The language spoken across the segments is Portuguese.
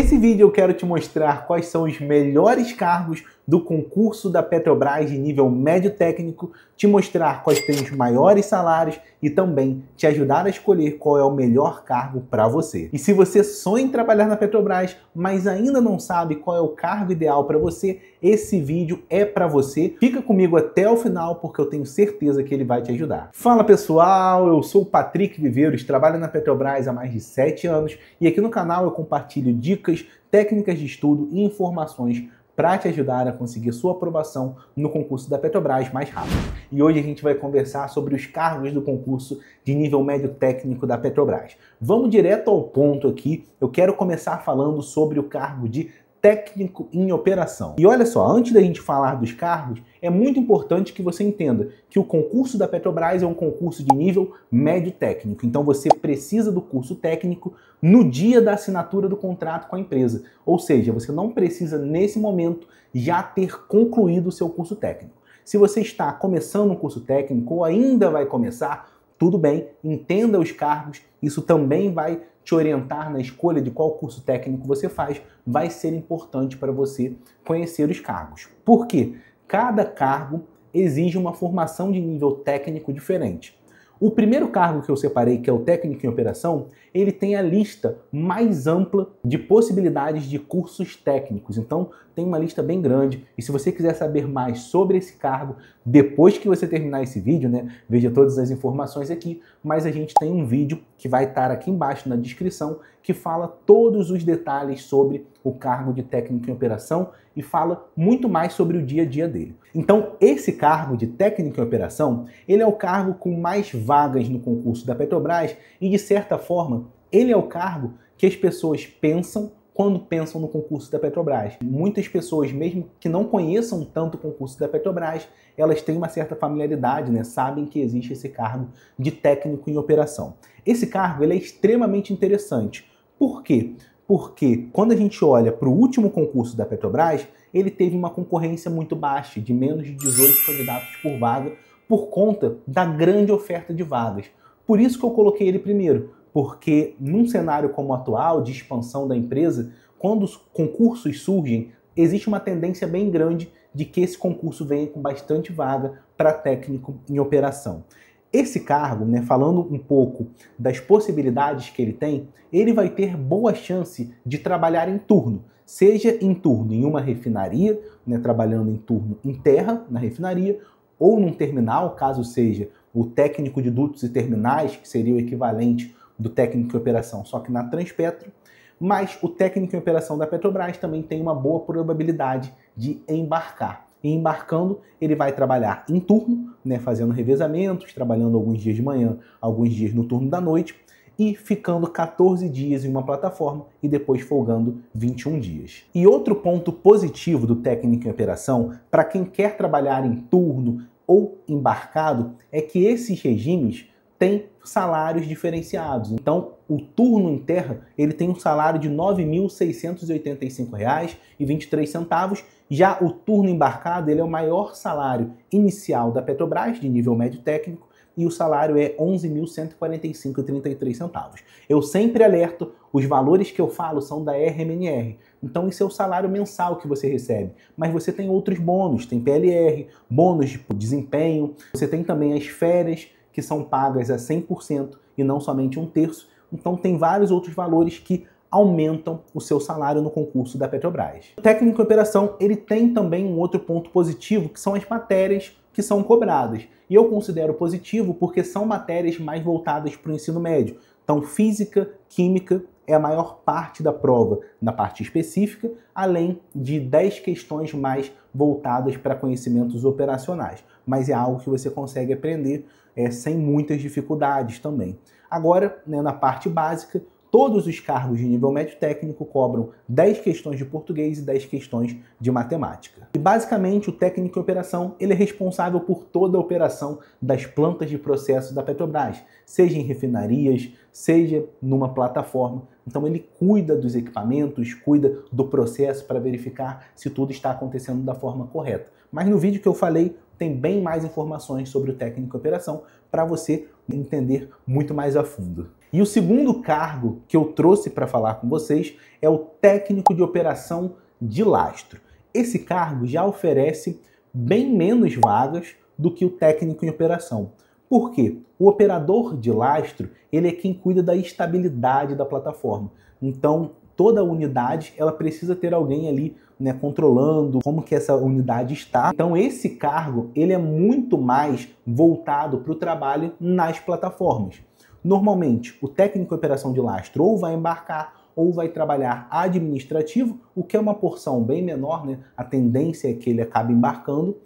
Nesse vídeo eu quero te mostrar quais são os melhores cargos do concurso da Petrobras de nível médio técnico, te mostrar quais têm os maiores salários e também te ajudar a escolher qual é o melhor cargo para você. E se você sonha em trabalhar na Petrobras, mas ainda não sabe qual é o cargo ideal para você, esse vídeo é para você. Fica comigo até o final porque eu tenho certeza que ele vai te ajudar. Fala pessoal, eu sou o Patrick Viveiros, trabalho na Petrobras há mais de 7 anos e aqui no canal eu compartilho dicas, técnicas de estudo e informações para te ajudar a conseguir sua aprovação no concurso da Petrobras mais rápido. E hoje a gente vai conversar sobre os cargos do concurso de nível médio técnico da Petrobras. Vamos direto ao ponto aqui, eu quero começar falando sobre o cargo de técnico em operação. E olha só, antes da gente falar dos cargos, é muito importante que você entenda que o concurso da Petrobras é um concurso de nível médio técnico. Então você precisa do curso técnico no dia da assinatura do contrato com a empresa. Ou seja, você não precisa nesse momento já ter concluído o seu curso técnico. Se você está começando um curso técnico ou ainda vai começar, tudo bem, entenda os cargos, isso também vai te orientar na escolha de qual curso técnico você faz, vai ser importante para você conhecer os cargos. Por quê? Cada cargo exige uma formação de nível técnico diferente. O primeiro cargo que eu separei, que é o técnico em operação, ele tem a lista mais ampla de possibilidades de cursos técnicos. Então, tem uma lista bem grande. E se você quiser saber mais sobre esse cargo, depois que você terminar esse vídeo, veja todas as informações aqui, mas a gente tem um vídeo que vai estar aqui embaixo na descrição, que fala todos os detalhes sobre o cargo de técnico em operação e fala muito mais sobre o dia a dia dele. Então, esse cargo de técnico em operação, ele é o cargo com mais vagas no concurso da Petrobras e, de certa forma, ele é o cargo que as pessoas pensam quando pensam no concurso da Petrobras. Muitas pessoas, mesmo que não conheçam tanto o concurso da Petrobras, elas têm uma certa familiaridade, sabem que existe esse cargo de técnico em operação. Esse cargo ele é extremamente interessante. Por quê? Porque quando a gente olha para o último concurso da Petrobras, ele teve uma concorrência muito baixa, de menos de 18 candidatos por vaga, por conta da grande oferta de vagas. Por isso que eu coloquei ele primeiro, porque num cenário como o atual, de expansão da empresa, quando os concursos surgem, existe uma tendência bem grande de que esse concurso venha com bastante vaga para técnico em operação. Esse cargo, falando um pouco das possibilidades que ele tem, ele vai ter boa chance de trabalhar em turno, seja em turno em uma refinaria, trabalhando em turno em terra, na refinaria, ou num terminal, caso seja o técnico de dutos e terminais, que seria o equivalente do técnico em operação, só que na Transpetro, mas o técnico em operação da Petrobras também tem uma boa probabilidade de embarcar. E embarcando, ele vai trabalhar em turno, fazendo revezamentos, trabalhando alguns dias de manhã, alguns dias no turno da noite, e ficando 14 dias em uma plataforma e depois folgando 21 dias. E outro ponto positivo do técnico em operação, para quem quer trabalhar em turno ou embarcado, é que esses regimes têm salários diferenciados. Então, o turno em terra, ele tem um salário de R$ 9.685,23. Já o turno embarcado, ele é o maior salário inicial da Petrobras, de nível médio técnico, e o salário é R$ 11.145,33. Eu sempre alerto, os valores que eu falo são da RMNR. Então, esse é o salário mensal que você recebe. Mas você tem outros bônus, tem PLR, bônus de desempenho, você tem também as férias, que são pagas a 100% e não somente 1/3. Então tem vários outros valores que aumentam o seu salário no concurso da Petrobras. O técnico em operação, ele tem também um outro ponto positivo, que são as matérias que são cobradas. E eu considero positivo porque são matérias mais voltadas para o ensino médio. Então física, química é a maior parte da prova na parte específica, além de 10 questões mais voltadas para conhecimentos operacionais. Mas é algo que você consegue aprender sem muitas dificuldades também. Agora, na parte básica, todos os cargos de nível médio técnico cobram 10 questões de português e 10 questões de matemática. E basicamente o técnico em operação ele é responsável por toda a operação das plantas de processo da Petrobras, seja em refinarias, seja numa plataforma. Então ele cuida dos equipamentos, cuida do processo para verificar se tudo está acontecendo da forma correta. Mas no vídeo que eu falei, tem bem mais informações sobre o técnico em operação para você entender muito mais a fundo. E o segundo cargo que eu trouxe para falar com vocês é o técnico de operação de lastro. Esse cargo já oferece bem menos vagas do que o técnico em operação. Por quê? O operador de lastro, ele é quem cuida da estabilidade da plataforma. Então, toda unidade, ela precisa ter alguém ali, né, controlando como que essa unidade está. Então, esse cargo, ele é muito mais voltado para o trabalho nas plataformas. Normalmente, o técnico em operação de lastro ou vai embarcar ou vai trabalhar administrativo, o que é uma porção bem menor, né? A tendência é que ele acabe embarcando.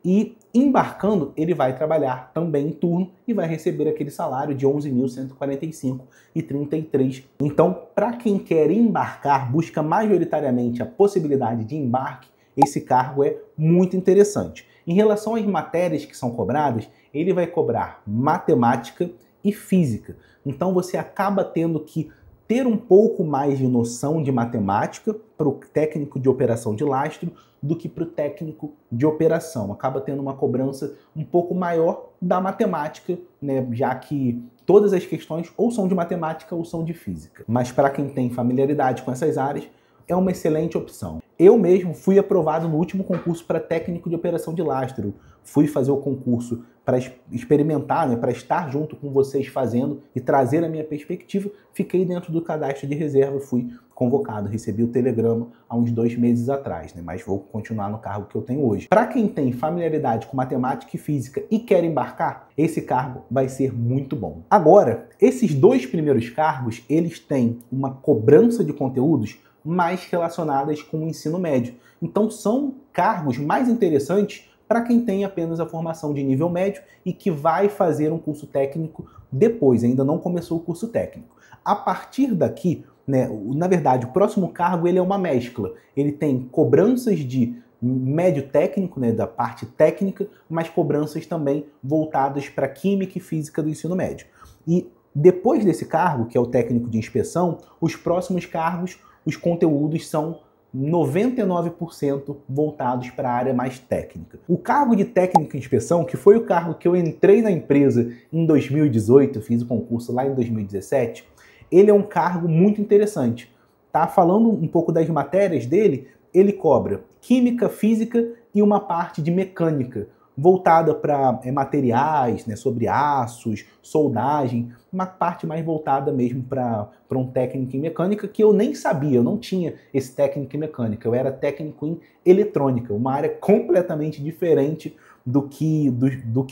E embarcando, ele vai trabalhar também em turno e vai receber aquele salário de R$ 11.145,33. Então, para quem quer embarcar, busca majoritariamente a possibilidade de embarque, esse cargo é muito interessante. Em relação às matérias que são cobradas, ele vai cobrar matemática e física. Então, você acaba tendo que ter um pouco mais de noção de matemática para o técnico de operação de lastro do que para o técnico de operação. Acaba tendo uma cobrança um pouco maior da matemática, né, já que todas as questões ou são de matemática ou são de física. Mas para quem tem familiaridade com essas áreas, é uma excelente opção. Eu mesmo fui aprovado no último concurso para técnico de operação de lastro. Fui fazer o concurso para experimentar, né, para estar junto com vocês fazendo e trazer a minha perspectiva. Fiquei dentro do cadastro de reserva, fui convocado, recebi o telegrama há uns 2 meses atrás, né, mas vou continuar no cargo que eu tenho hoje. Para quem tem familiaridade com matemática e física e quer embarcar, esse cargo vai ser muito bom. Agora, esses 2 primeiros cargos, eles têm uma cobrança de conteúdos mais relacionadas com o ensino médio. Então são cargos mais interessantes para quem tem apenas a formação de nível médio e que vai fazer um curso técnico depois, ainda não começou o curso técnico. A partir daqui, né, na verdade, o próximo cargo ele é uma mescla. Ele tem cobranças de médio técnico, né, da parte técnica, mas cobranças também voltadas para química e física do ensino médio. E depois desse cargo, que é o técnico de inspeção, os próximos cargos, os conteúdos são 99% voltados para a área mais técnica. O cargo de técnico em inspeção, que foi o cargo que eu entrei na empresa em 2018, fiz o concurso lá em 2017, ele é um cargo muito interessante. Tá? Falando um pouco das matérias dele, ele cobra química, física e uma parte de mecânica, voltada para materiais, né, sobre aços, soldagem, uma parte mais voltada mesmo para um técnico em mecânica, que eu nem sabia, eu não tinha esse técnico em mecânica, eu era técnico em eletrônica, uma área completamente diferente do que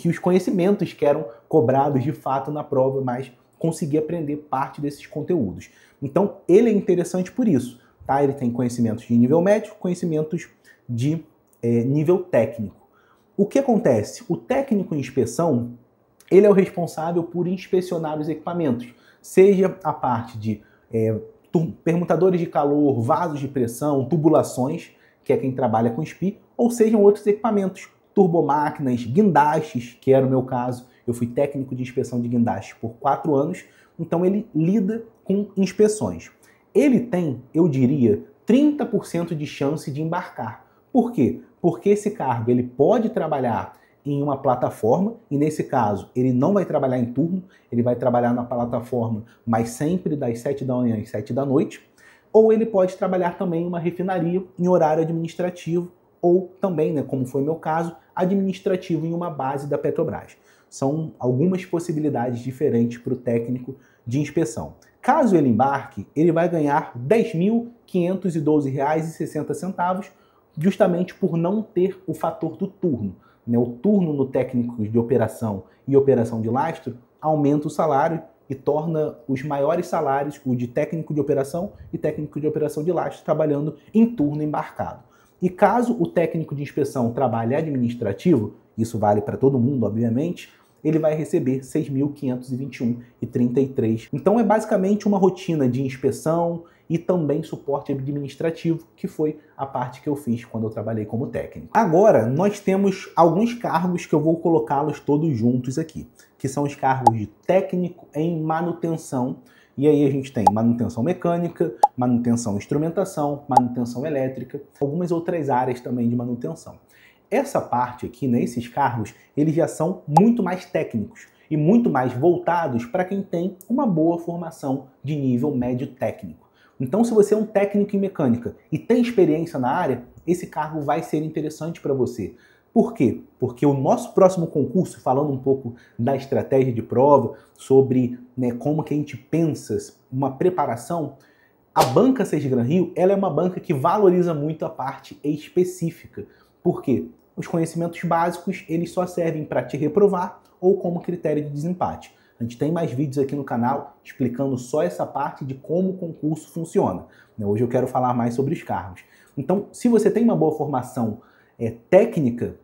os conhecimentos que eram cobrados de fato na prova, mas consegui aprender parte desses conteúdos. Então ele é interessante por isso, tá? Ele tem conhecimentos de nível médio, conhecimentos de nível técnico. O que acontece? O técnico em inspeção, ele é o responsável por inspecionar os equipamentos, seja a parte de permutadores de calor, vasos de pressão, tubulações, que é quem trabalha com SPI, ou sejam outros equipamentos, turbomáquinas, guindastes, que era o meu caso. Eu fui técnico de inspeção de guindastes por 4 anos, então ele lida com inspeções. Ele tem, eu diria, 30% de chance de embarcar. Por quê? Porque esse cargo ele pode trabalhar em uma plataforma, e nesse caso ele não vai trabalhar em turno, ele vai trabalhar na plataforma, mas sempre das 7 da manhã às 7 da noite, ou ele pode trabalhar também em uma refinaria em horário administrativo, ou também, né, como foi meu caso, administrativo em uma base da Petrobras. São algumas possibilidades diferentes para o técnico de inspeção. Caso ele embarque, ele vai ganhar R$ 10.512,60, justamente por não ter o fator do turno. O turno no técnico de operação e operação de lastro aumenta o salário e torna os maiores salários, o de técnico de operação e técnico de operação de lastro, trabalhando em turno embarcado. E caso o técnico de inspeção trabalhe administrativo, isso vale para todo mundo, obviamente, ele vai receber R$ 6.521,33. Então é basicamente uma rotina de inspeção e também suporte administrativo, que foi a parte que eu fiz quando eu trabalhei como técnico. Agora, nós temos alguns cargos que eu vou colocá-los todos juntos aqui, que são os cargos de técnico em manutenção. E aí a gente tem manutenção mecânica, manutenção instrumentação, manutenção elétrica, algumas outras áreas também de manutenção. Essa parte aqui, né, esses cargos, eles já são muito mais técnicos. e muito mais voltados para quem tem uma boa formação de nível médio técnico. Então, se você é um técnico em mecânica e tem experiência na área, esse cargo vai ser interessante para você. Por quê? Porque o nosso próximo concurso, falando um pouco da estratégia de prova, sobre como que a gente pensa uma preparação, a banca Sesgran Rio, ela é uma banca que valoriza muito a parte específica. Por quê? Os conhecimentos básicos, eles só servem para te reprovar ou como critério de desempate. A gente tem mais vídeos aqui no canal explicando só essa parte de como o concurso funciona. Hoje eu quero falar mais sobre os cargos. Então, se você tem uma boa formação técnica,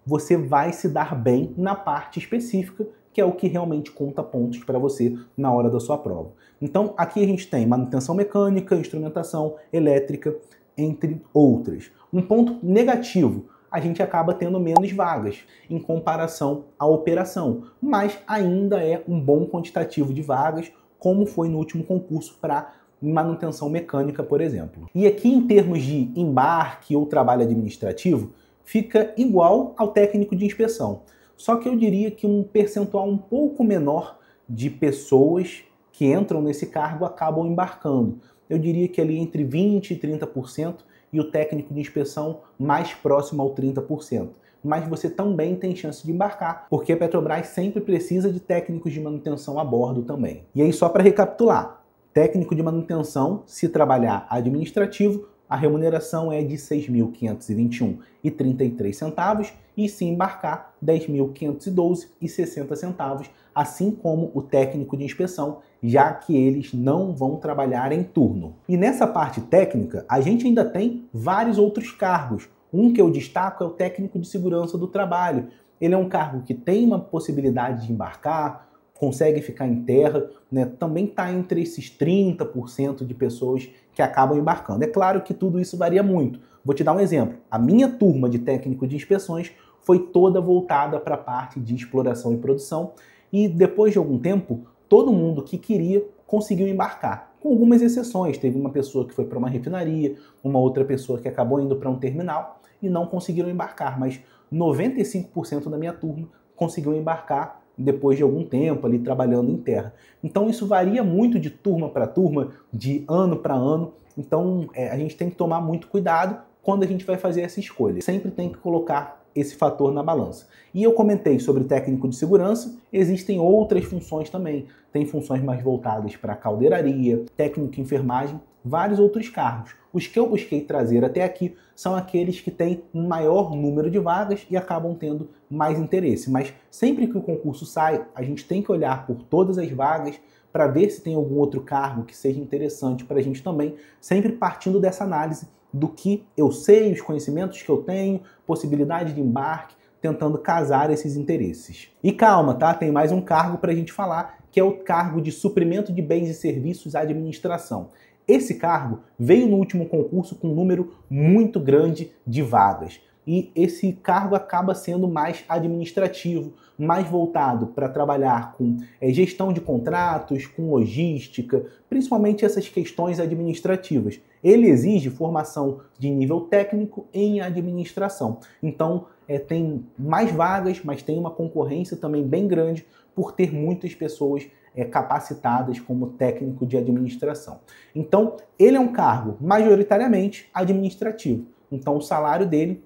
você vai se dar bem na parte específica, que é o que realmente conta pontos para você na hora da sua prova. Então, aqui a gente tem manutenção mecânica, instrumentação elétrica, entre outras. Um ponto negativo, a gente acaba tendo menos vagas em comparação à operação, mas ainda é um bom quantitativo de vagas, como foi no último concurso para manutenção mecânica, por exemplo. E aqui, em termos de embarque ou trabalho administrativo, fica igual ao técnico de inspeção. Só que eu diria que um percentual um pouco menor de pessoas que entram nesse cargo acabam embarcando. Eu diria que ali entre 20% e 30%, e o técnico de inspeção mais próximo ao 30%. Mas você também tem chance de embarcar, porque a Petrobras sempre precisa de técnicos de manutenção a bordo também. E aí, só para recapitular, técnico de manutenção, se trabalhar administrativo, a remuneração é de R$ 6.521,33 e se embarcar, R$ 10.512,60, assim como o técnico de inspeção, já que eles não vão trabalhar em turno. E nessa parte técnica, a gente ainda tem vários outros cargos. Um que eu destaco é o técnico de segurança do trabalho. Ele é um cargo que tem uma possibilidade de embarcar, consegue ficar em terra, também está entre esses 30% de pessoas que acabam embarcando. É claro que tudo isso varia muito. Vou te dar um exemplo. A minha turma de técnico de inspeções foi toda voltada para a parte de exploração e produção, e depois de algum tempo, todo mundo que queria conseguiu embarcar, com algumas exceções. Teve uma pessoa que foi para uma refinaria, uma outra pessoa que acabou indo para um terminal e não conseguiram embarcar, mas 95% da minha turma conseguiu embarcar depois de algum tempo ali trabalhando em terra. Então isso varia muito de turma para turma, de ano para ano, então a gente tem que tomar muito cuidado quando a gente vai fazer essa escolha. Sempre tem que colocar esse fator na balança. E eu comentei sobre técnico de segurança, existem outras funções também. Tem funções mais voltadas para caldeiraria, técnico de enfermagem, vários outros cargos. Os que eu busquei trazer até aqui são aqueles que têm um maior número de vagas e acabam tendo mais interesse. Mas sempre que o concurso sai, a gente tem que olhar por todas as vagas para ver se tem algum outro cargo que seja interessante para a gente também, sempre partindo dessa análise do que eu sei, os conhecimentos que eu tenho, possibilidade de embarque, tentando casar esses interesses. E calma, tá? Tem mais um cargo para a gente falar, que é o cargo de suprimento de bens e serviços à administração. Esse cargo veio no último concurso com um número muito grande de vagas. E esse cargo acaba sendo mais administrativo, mais voltado para trabalhar com gestão de contratos, com logística, principalmente essas questões administrativas. Ele exige formação de nível técnico em administração. Então, tem mais vagas, mas tem uma concorrência também bem grande por ter muitas pessoas capacitadas como técnico de administração. Então, ele é um cargo majoritariamente administrativo. Então, o salário dele,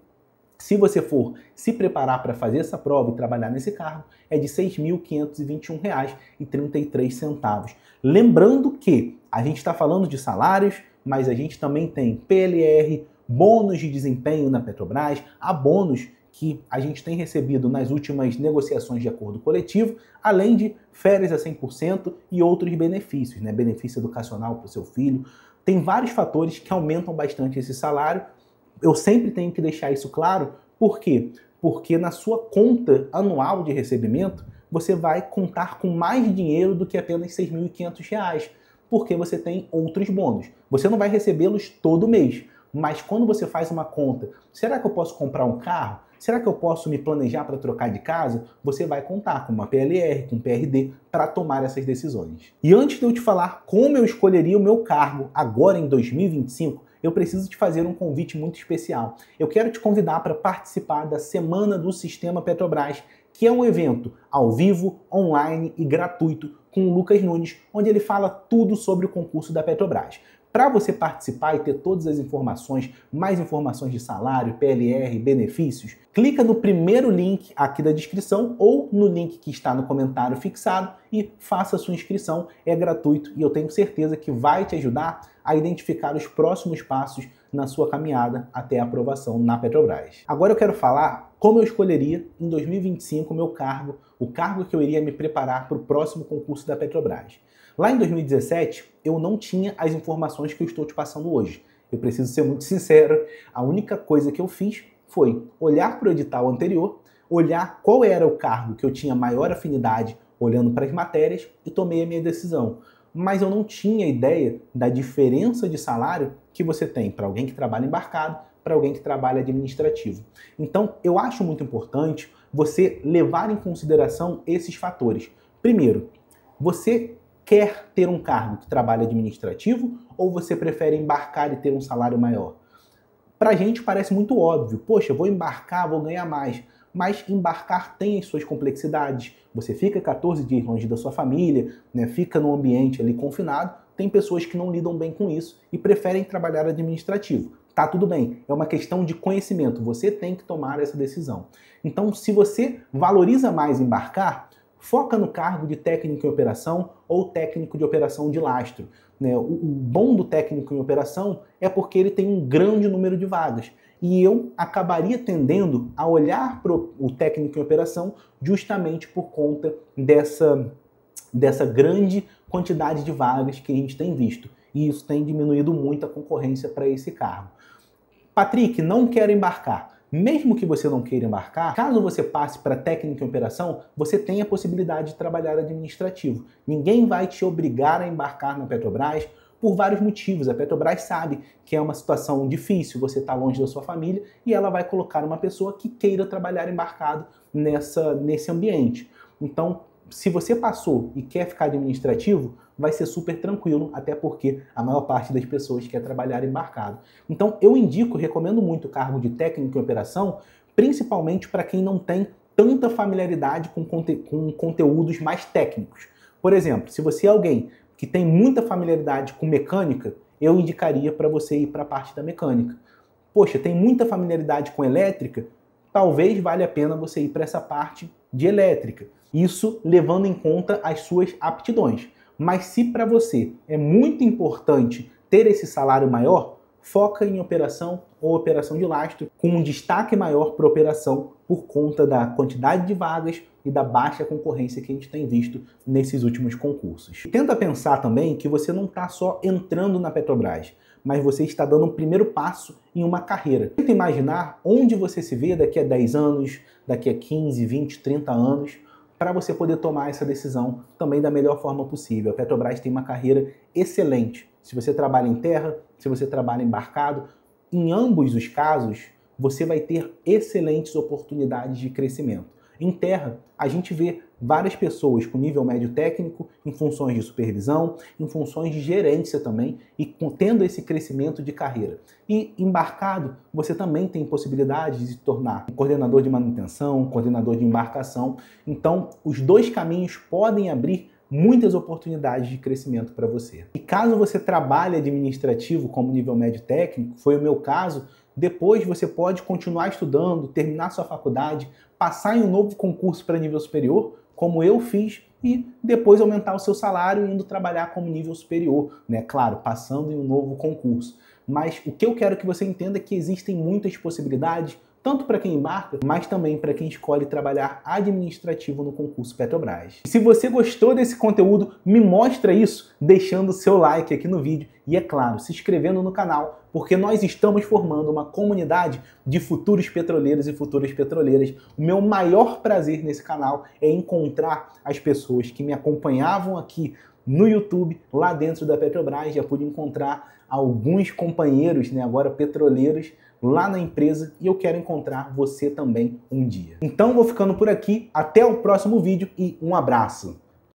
se você for se preparar para fazer essa prova e trabalhar nesse cargo, é de R$ 6.521,33. Lembrando que a gente está falando de salários, mas a gente também tem PLR, bônus de desempenho na Petrobras, há bônus que a gente tem recebido nas últimas negociações de acordo coletivo, além de férias a 100% e outros benefícios, benefício educacional para o seu filho. Tem vários fatores que aumentam bastante esse salário. Eu sempre tenho que deixar isso claro. Por quê? Porque na sua conta anual de recebimento, você vai contar com mais dinheiro do que apenas R$ 6.500, porque você tem outros bônus. Você não vai recebê-los todo mês, mas quando você faz uma conta, será que eu posso comprar um carro? Será que eu posso me planejar para trocar de casa? Você vai contar com uma PLR, com um PRD, para tomar essas decisões. E antes de eu te falar como eu escolheria o meu cargo agora em 2025, eu preciso te fazer um convite muito especial. Eu quero te convidar para participar da Semana do Sistema Petrobras, que é um evento ao vivo, online e gratuito com o Lucas Nunes, onde ele fala tudo sobre o concurso da Petrobras. Para você participar e ter todas as informações, mais informações de salário, PLR, benefícios, clica no primeiro link aqui da descrição ou no link que está no comentário fixado e faça a sua inscrição. É gratuito e eu tenho certeza que vai te ajudar a identificar os próximos passos na sua caminhada até a aprovação na Petrobras. Agora eu quero falar como eu escolheria em 2025 o meu cargo, o cargo que eu iria me preparar para o próximo concurso da Petrobras. Lá em 2017, eu não tinha as informações que eu estou te passando hoje. Eu preciso ser muito sincero, a única coisa que eu fiz foi olhar para o edital anterior, olhar qual era o cargo que eu tinha maior afinidade olhando para as matérias e tomei a minha decisão. Mas eu não tinha ideia da diferença de salário que você tem para alguém que trabalha embarcado, para alguém que trabalha administrativo. Então, eu acho muito importante você levar em consideração esses fatores. Primeiro, você quer ter um cargo que trabalha administrativo ou você prefere embarcar e ter um salário maior? Pra gente parece muito óbvio. Poxa, vou embarcar, vou ganhar mais. Mas embarcar tem as suas complexidades. Você fica 14 dias longe da sua família, né? Fica num ambiente ali confinado. Tem pessoas que não lidam bem com isso e preferem trabalhar administrativo. Tá tudo bem, é uma questão de conhecimento. Você tem que tomar essa decisão. Então, se você valoriza mais embarcar, foca no cargo de técnico em operação ou técnico de operação de lastro. O bom do técnico em operação é porque ele tem um grande número de vagas. E eu acabaria tendendo a olhar para o técnico em operação justamente por conta dessa grande quantidade de vagas que a gente tem visto. E isso tem diminuído muito a concorrência para esse cargo. Patrick, não quero embarcar. Mesmo que você não queira embarcar, caso você passe para técnico em operação, você tem a possibilidade de trabalhar administrativo. Ninguém vai te obrigar a embarcar na Petrobras por vários motivos. A Petrobras sabe que é uma situação difícil, você está longe da sua família e ela vai colocar uma pessoa que queira trabalhar embarcado nesse ambiente. Então, se você passou e quer ficar administrativo, vai ser super tranquilo, até porque a maior parte das pessoas quer trabalhar embarcado. Então, eu recomendo muito o cargo de técnico em operação, principalmente para quem não tem tanta familiaridade com conteúdos mais técnicos. Por exemplo, se você é alguém que tem muita familiaridade com mecânica, eu indicaria para você ir para a parte da mecânica. Poxa, tem muita familiaridade com elétrica, talvez valha a pena você ir para essa parte de elétrica. Isso levando em conta as suas aptidões. Mas se para você é muito importante ter esse salário maior, foca em operação ou operação de lastro, com um destaque maior para operação por conta da quantidade de vagas e da baixa concorrência que a gente tem visto nesses últimos concursos. Tenta pensar também que você não está só entrando na Petrobras, mas você está dando um primeiro passo em uma carreira. Tenta imaginar onde você se vê daqui a 10 anos, daqui a 15, 20, 30 anos, para você poder tomar essa decisão também da melhor forma possível. A Petrobras tem uma carreira excelente. Se você trabalha em terra, se você trabalha embarcado, em ambos os casos, você vai ter excelentes oportunidades de crescimento. Em terra, a gente vê várias pessoas com nível médio técnico, em funções de supervisão, em funções de gerência também, e tendo esse crescimento de carreira. E embarcado, você também tem possibilidade de se tornar um coordenador de manutenção, um coordenador de embarcação. Então, os dois caminhos podem abrir muitas oportunidades de crescimento para você. E caso você trabalhe administrativo como nível médio técnico, foi o meu caso, depois você pode continuar estudando, terminar sua faculdade, passar em um novo concurso para nível superior, como eu fiz, e depois aumentar o seu salário indo trabalhar como nível superior, né? Claro, passando em um novo concurso. Mas o que eu quero que você entenda é que existem muitas possibilidades, tanto para quem embarca, mas também para quem escolhe trabalhar administrativo no concurso Petrobras. E se você gostou desse conteúdo, me mostra isso deixando o seu like aqui no vídeo e, é claro, se inscrevendo no canal, porque nós estamos formando uma comunidade de futuros petroleiros e futuras petroleiras. O meu maior prazer nesse canal é encontrar as pessoas que me acompanhavam aqui no YouTube, lá dentro da Petrobras. Já pude encontrar alguns companheiros, né, agora petroleiros, lá na empresa, e eu quero encontrar você também um dia. Então vou ficando por aqui, até o próximo vídeo e um abraço!